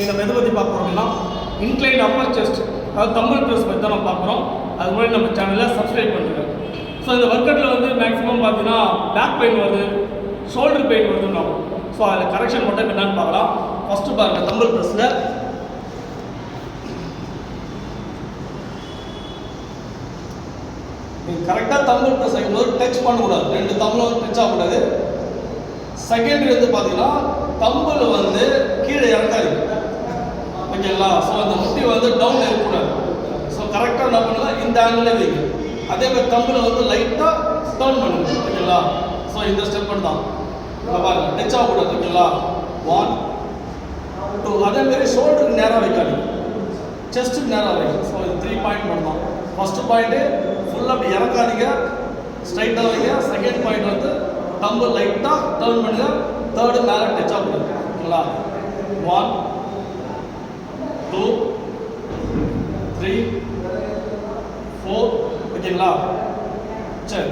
இந்த மெதை பற்றி பார்க்க போகிறோம்னா இன்க்ளைன் அப்பர் செஸ்ட், அதாவது தம்பல் ப்ரெஸ் பற்றி தான் நம்ம பார்க்குறோம். அது முன்னாடி நம்ம சேனலை சப்ஸ்கிரைப் பண்ணுறோம். ஸோ இந்த ஒர்க் அவுட்டில் வந்து மேக்ஸிமம் பார்த்தீங்கன்னா பேக் பெயின் வருது, ஷோல்டர் பெயின் வருதுன்னு. ஸோ அதில் கரெக்ஷன் மட்டும் என்னன்னு பார்க்கலாம். ஃபஸ்ட்டு பாருங்கள், தம்பல் ப்ரெஸ்ஸில் நீங்கள் கரெக்டாக தம்பல் ப்ரெஸ் ஆகும்போது டச் பண்ணக்கூடாது, ரெண்டு தம்பில் வந்து டச் ஆகக்கூடாது. செகண்டரி வந்து பார்த்தீங்கன்னா தம்பில் வந்து கீழே இறக்காது, ஓகேங்களா? ஸோ அந்த முட்டி வந்து டவுன் இருக்கக்கூடாது. ஸோ கரெக்டாக என்ன பண்ணலாம், இந்த ஆங்கிளே வைங்க. அதே மாதிரி தம்பில் வந்து லைட்டாக டர்ன் பண்ணுங்க, ஓகேங்களா? ஸோ இந்த ஸ்டெப் தான் பாருங்க, டச் ஆகக்கூடாது, ஓகேங்களா? 1 2. அதேமாரி ஷோல்டருக்கு நேராக வைக்காதீங்க, செஸ்ட்டுக்கு நேராக வைங்க. ஸோ இது 3 பாயிண்ட் மட்டும் தான். ஃபஸ்ட்டு பாயிண்ட்டு ஃபுல்லாக அப்படி இறக்காதீங்க, ஸ்ட்ரைட்டாக வைங்க. செகண்ட் பாயிண்ட் வந்து தம்பிள் லைட்டாக டர்ன் பண்ணுங்க. தேர்டு மேலே டச் ஆகக்கூடாது, ஓகேங்களா? 1 2 3 4, ஓகேங்களா? சரி,